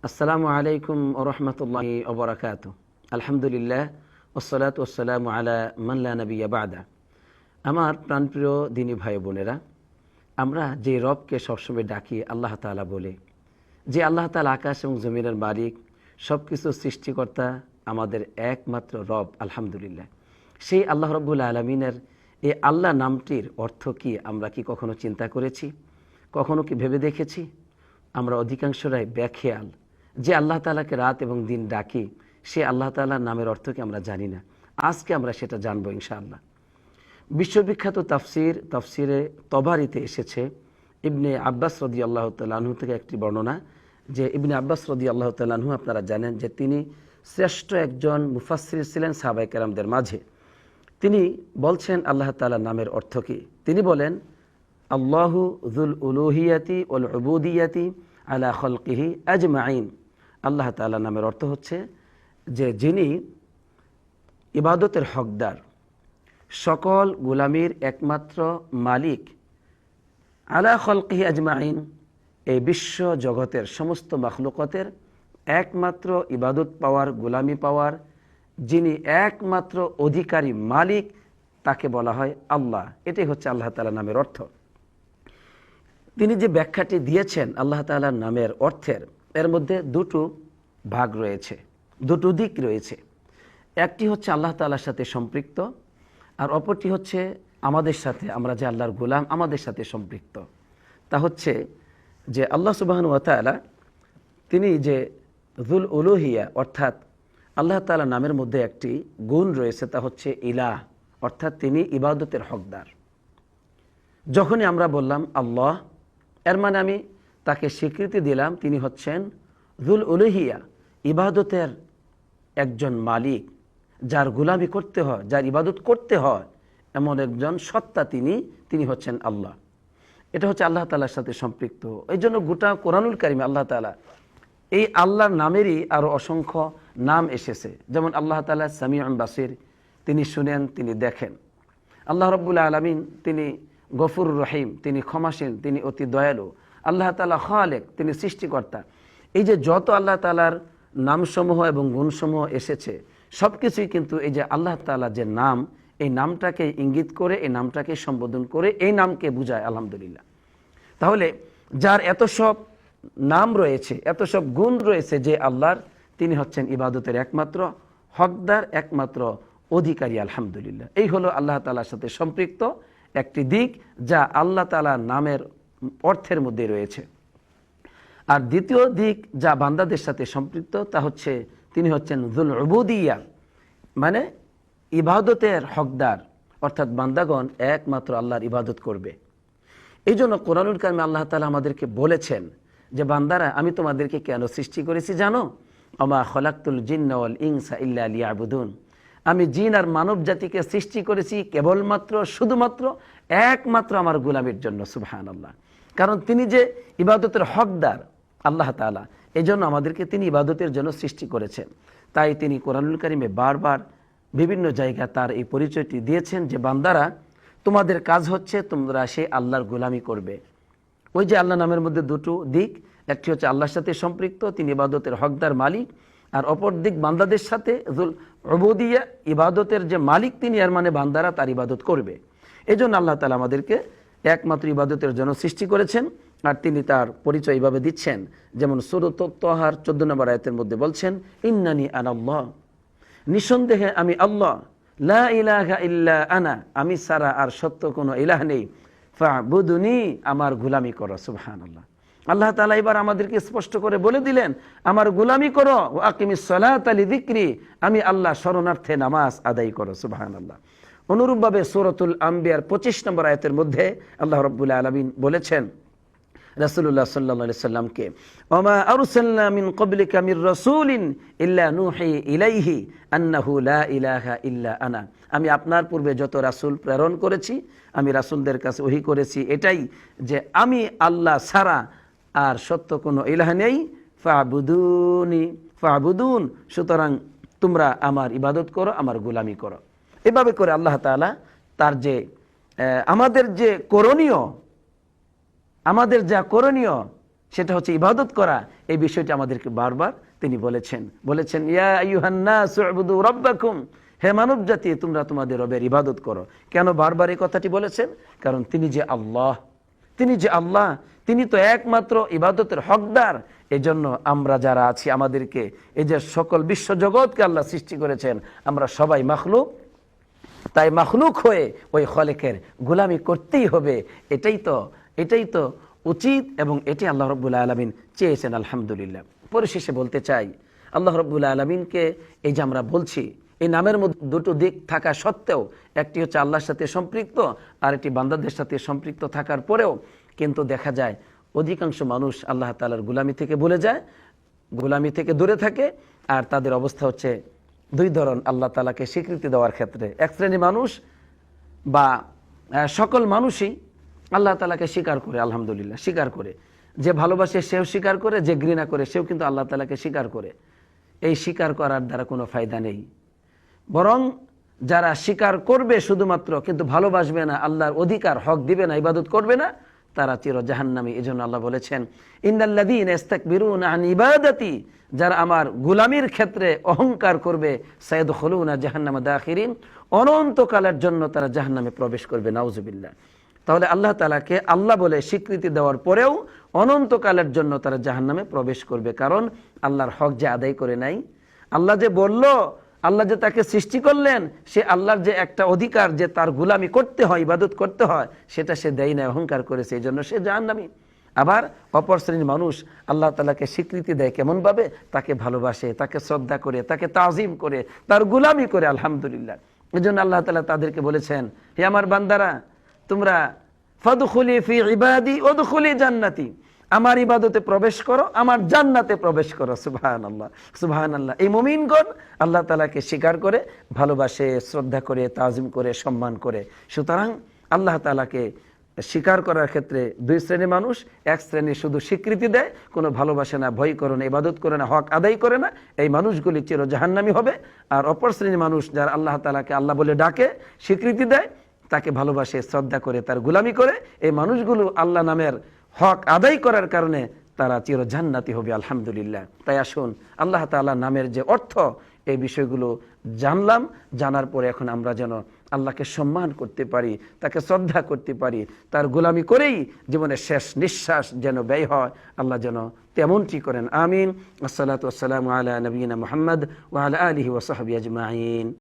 আসসালামু আলাইকুম ওয়া রাহমাতুল্লাহি ওয়া বারাকাতুহু। আলহামদুলিল্লাহ ওয়াসসালাতু ওয়াসসালামু আলা মান লা নাবিয়্যা বা'দা। আমার প্রাণপ্রিয় দিনী ভাই বোনেরা, আমরা যে রবকে সবসময় ডাকি আল্লাহ তাআলা বলে, যে আল্লাহ তাআলা আকাশ এবং জমিনের মালিক, সব কিছুর সৃষ্টিকর্তা, আমাদের একমাত্র রব আলহামদুলিল্লাহ, সেই আল্লাহ রাব্বুল আলামিনের এই আল্লাহ নামটির অর্থ কি আমরা কি কখনো চিন্তা করেছি? কখনো কি ভেবে দেখেছি? আমরা অধিকাংশরাই বেখেয়াল যে আল্লাহ তাআলাকে রাত এবং দিন ডাকি, সে আল্লাহ তাআলার নামের অর্থ কি আমরা জানি না। আজকে আমরা সেটা জানবো ইনশাআল্লাহ। বিশ্ববিখ্যাত তাফসিরে তবারিতে এসেছে ইবনে আব্বাস রাদিয়াল্লাহু তাআলা আনহু থেকে একটি বর্ণনা, যে ইবনে আব্বাস রাদিয়াল্লাহু তাআলা আনহু, আপনারা জানেন যে তিনি শ্রেষ্ঠ একজন মুফাসসির ছিলেন সাহাবায়ে কেরামদের মাঝে। তিনি বলছেন আল্লাহ তাআলার নামের অর্থ কি। তিনি বলেন, আল্লাহু যুল উলুহিয়াতি ওয়াল উবুদিয়াতি আলা খালকিহি আজমাইন। আল্লাহ তাআলার নামের অর্থ হচ্ছে যে যিনি ইবাদতের হকদার, সকল গোলামির একমাত্র মালিক, আলা খালকিহি আজমাইন, এই বিশ্ব জগতের সমস্ত মাখলুকাতের একমাত্র ইবাদত পাওয়ার, গোলামি পাওয়ার যিনি একমাত্র অধিকারী মালিক, তাকে বলা হয় আল্লাহ। এটাই হচ্ছে আল্লাহ তাআলার নামের অর্থ। তিনি যে ব্যাখ্যাটি দিয়েছেন আল্লাহ তাআলার নামের অর্থের, এর মধ্যে দুটো ভাগ রয়েছে, দুটো দিক রয়েছে। একটি হচ্ছে আল্লাহ তাআলার সাথে সম্পৃক্ত, আর অপরটি হচ্ছে আমাদের সাথে, আমরা যে আল্লাহর গোলাম, আমাদের সাথে সম্পৃক্ত। তা হচ্ছে যে আল্লাহ সুবহানাহু ওয়া তাআলা তিনি যে যুল উলুহিয়া, অর্থাৎ আল্লাহ তাআলার নামের মধ্যে একটি গুণ রয়েছে, তা হচ্ছে ইলাহ, অর্থাৎ তিনি ইবাদতের হকদার। যখনই আমরা বললাম আল্লাহ, এর মানে আমি তাকে স্বীকৃতি দিলাম তিনি হচ্ছেন যুল উলুহিয়া, ইবাদতের একজন মালিক, যার গোলামি করতে হয়, যার ইবাদত করতে হয়, এমন একজন সত্তা তিনি হচ্ছেন আল্লাহ। এটা হচ্ছে আল্লাহ তাআলার সাথে সম্পৃক্ত। এই জন্য গোটা কোরআনুল কারিমে আল্লাহ তাআলা এই আল্লাহর নামেরই আরও অসংখ্য নাম এসেছে। যেমন আল্লাহ তাআলা সামিউন বাসির, তিনি শুনেন, তিনি দেখেন। আল্লাহ রাব্বুল আলামিন তিনি গফুর রহিম, তিনি ক্ষমাশীল, তিনি অতি দয়ালু। আল্লাহ তাআলা খালেক, তিনি সৃষ্টিকর্তা। এই যে যত আল্লাহ তাআলার নামসমূহ এবং গুণসমূহ এসেছে, সব কিছুই কিন্তু এই যে আল্লাহ তাআলা যে নাম, এই নামটাকে ইঙ্গিত করে, এই নামটাকে সম্বোধন করে, এই নামকে বুঝায় আলহামদুলিল্লাহ। তাহলে যার এত সব নাম রয়েছে, এত সব গুণ রয়েছে, যে আল্লাহর, তিনি হচ্ছেন ইবাদতের একমাত্র হকদার, একমাত্র অধিকারী আলহামদুলিল্লাহ। এই হলো আল্লাহ তাআলার সাথে সম্পৃক্ত একটি দিক, যা আল্লাহ তাআলার নামের অর্থের মধ্যে রয়েছে। আর দ্বিতীয় দিক যা বান্দাদের সাথে সম্পৃক্ত, তা হচ্ছে তিনি হচ্ছেন যুল উবুদিয়া, মানে ইবাদতের হকদার, অর্থাৎ বান্দাগণ একমাত্র আল্লাহর ইবাদত করবে। এই জন্য কোরআনুল কারিমে আল্লাহ তাআলা আমাদেরকে বলেছেন যে বান্দারা, আমি তোমাদেরকে কেন সৃষ্টি করেছি জানো? ওমা খলাকতুল জিন্না ওয়াল ইনসা ইল্লা লিয়াবুদুন। আমি জিন আর মানব জাতিকে সৃষ্টি করেছি কেবলমাত্র, শুধুমাত্র, একমাত্র আমার গোলামির জন্য। সুবহানাল্লাহ। কারণ তিনি যে ইবাদতের হকদার আল্লাহ তাআলা, এই জন্য আমাদেরকে তিনি ইবাদতের জন্য সৃষ্টি করেছেন। তাই তিনি কোরআনুল কারিমে বারবার বিভিন্ন জায়গায় তার এই পরিচয়টি দিয়েছেন যে বান্দারা, তোমাদের কাজ হচ্ছে তোমরা সেই আল্লাহর গোলামি করবে। ওই যে আল্লাহ নামের মধ্যে দুটো দিক, একটি হচ্ছে আল্লাহর সাথে সম্পৃক্ত, তিনি ইবাদতের হকদার মালিক, আর অপর দিক বান্দাদের সাথে যুল উবুদিয়া, ইবাদতের যে মালিক তিনি, এর মানে বান্দারা তার ইবাদত করবে। এই জন্য আল্লাহ তাআলা আমাদেরকে একমাত্র ইবাদতের জন্য সৃষ্টি করেছেন। আর তিনি তার পরিচয় এইভাবে দিচ্ছেন, যেমন সূরাত তাহার 14 নম্বর আয়াতের মধ্যে বলছেন, ইন্নানি আনাল্লাহ, নিঃসন্দেহে আমি আল্লাহ, লা ইলাহা ইল্লা আনা, আমি ছাড়া আর সত্য কোনো ইলাহ নেই, ফা'বুদুনি, আমার গোলামি করো। সুবহানাল্লাহ। আল্লাহ তাআলা এবার আমাদেরকে স্পষ্ট করে বলে দিলেন, আমার গোলামি করো, ওয়া আকিমিস সালাতা লিযিকরি, আমি আল্লাহ শরণার্থে নামাজ আদায় করো। সুবহানাল্লাহ। অনুরূপভাবে সূরাতুল আম্বিয়ার 25 নম্বর আয়াতের মধ্যে আল্লাহ রাব্বুল আলামিন বলেছেন রাসূলুল্লাহ সাল্লাল্লাহু আলাইহি সাল্লামকে, ওমা আরসালনা মিন ক্বাবলিকা মির রাসূলিন ইল্লা নূহি ইলাইহি আন্নাহু লা ইলাহা ইল্লা আনা। আমি আপনার পূর্বে যত রাসূল প্রেরণ করেছি, আমি রাসূলদের কাছে ওহী করেছি এটাই, যে আমি আল্লাহ ছাড়া আর সত্য কোনো ইলাহ নেই, ফা'বুদুন, সুতরাং তোমরা আমার ইবাদত করো, আমার গোলামি করো। এভাবে করে আল্লাহ তাআলা তার যে আমাদের যা করণীয়, সেটা হচ্ছে ইবাদত করা। এই বিষয়টি আমাদেরকে বারবার তিনি বলেছেন ইয়া আইয়ুহান নাস উ'বুদু রাব্বাকুম, হে মানব জাতি তোমরা তোমাদের রবের ইবাদত করো। কেন বারবার এই কথাটি বলেছেন? কারণ তিনি যে আল্লাহ, তিনি তো একমাত্র ইবাদতের হকদার। এজন্য আমরা যারা আছি, আমাদেরকে এই যে সকল বিশ্ব জগৎকে আল্লাহ সৃষ্টি করেছেন, আমরা সবাই মাখলুক। তাই মাখলুক হয়ে ওই খলেকের গোলামি করতেই হবে। এটাই তো উচিত, এবং এটি আল্লাহ রাব্বুল আলামিন চেয়েছেন। আলহামদুলিল্লাহ। পরিশেষে বলতে চাই, আল্লাহ রাব্বুল আলামিনকে এই যে আমরা বলছি, এই নামের মধ্যে দুটো দিক থাকা সত্ত্বেও, একটি হচ্ছে আল্লাহর সাথে সম্পৃক্ত, আর একটি বান্দাদের সাথে সম্পৃক্ত থাকার পরেও কিন্তু দেখা যায় অধিকাংশ মানুষ আল্লাহ তাআলার গোলামি থেকে ভুলে যায়, গোলামি থেকে দূরে থাকে। আর তাদের অবস্থা হচ্ছে দুই ধরন আল্লাহ তাআলাকে স্বীকৃতি দেওয়ার ক্ষেত্রে। এক শ্রেণী মানুষ বা সকল মানুষই আল্লাহ তাআলাকে স্বীকার করে, আলহামদুলিল্লাহ স্বীকার করে। যে ভালোবাসে সেও স্বীকার করে, যে ঘৃণা করে সেও কিন্তু আল্লাহ তাআলাকে স্বীকার করে। এই স্বীকার করার দ্বারা কোনো ফায়দা নেই, বরং যারা স্বীকার করবে শুধুমাত্র, কিন্তু ভালোবাসবে না, আল্লাহর অধিকার হক দিবে না, ইবাদত করবে না, তারা চির জাহান্নামী। এজন্য আল্লাহ বলেছেন ইন্নাল্লাযীনা ইস্তাকবিরুনা আন ইবাদাতি, যারা আমার গোলামির ক্ষেত্রে অহংকার করবে, সায়াদখুলুনা জাহান্নামা দাখিরিন, অনন্তকালের জন্য তারা জাহান্নামে প্রবেশ করবে। নাউযুবিল্লাহ। তাহলে আল্লাহ তাআলাকে আল্লাহ বলে স্বীকৃতি দেওয়ার পরেও অনন্তকালের জন্য তারা জাহান্নামে প্রবেশ করবে, কারণ আল্লাহর হক যে আদায় করে নাই। আল্লাহ যে বলল, আল্লাহ যে তাকে সৃষ্টি করলেন, সে আল্লাহর যে একটা অধিকার যে তার গোলামি করতে হয়, ইবাদত করতে হয়, সেটা সে দেয় না, অহংকার করেছে, এই জন্য সে জাহান্নামী। আবার অপর শ্রেণীর মানুষ আল্লাহ তাআলাকে স্বীকৃতি দেয় কেমনভাবে? তাকে ভালোবাসে, তাকে শ্রদ্ধা করে, তাকে তাজিম করে, তার গোলামি করে। আলহামদুলিল্লাহ। এই জন্য আল্লাহ তাআলা তাদেরকে বলেছেন, হে আমার বান্দারা, তোমরা ফাদখুলি ফি ইবাদি ওয়াদখুলি জান্নাতি, আমার ইবাদতে প্রবেশ করো, আমার জান্নাতে প্রবেশ করো। সুবহানাল্লাহ, সুবহানাল্লাহ। এই মুমিনগণ আল্লাহ তাআলাকে স্বীকার করে, ভালোবাসে, শ্রদ্ধা করে, তাজিম করে, সম্মান করে। সুতরাং আল্লাহ তাআলাকে স্বীকার করার ক্ষেত্রে দুই শ্রেণীর মানুষ। এক শ্রেণী শুধু স্বীকৃতি দেয়, কোনো ভালোবাসে না, ভয় করে না, ইবাদত করে না, হক আদায় করে না, এই মানুষগুলি চির জাহান্নামী হবে। আর অপর শ্রেণীর মানুষ যারা আল্লাহ তাআলাকে আল্লাহ বলে ডাকে, স্বীকৃতি দেয়, তাকে ভালোবাসে, শ্রদ্ধা করে, তার গোলামি করে, এই মানুষগুলো আল্লাহ নামের হক আদায় করার কারণে তারা চির জান্নাতি হবে। আলহামদুলিল্লাহ। তাই আসুন আল্লাহ তাআলা নামের যে অর্থ, এই বিষয়গুলো জানলাম। জানার পরে এখন আমরা যেন আল্লাহকে সম্মান করতে পারি, তাকে শ্রদ্ধা করতে পারি, তার গোলামি করেই জীবনের শেষ নিঃশ্বাস যেন ব্যয় হয়, আল্লাহ যেন তেমনটি করেন। আমিন। আসসালাতু ওয়াসসালামু আলা নবিয়িনা মুহাম্মদ ওয়া আলা আলিহি ওয়া সাহবিহি আজমাইন।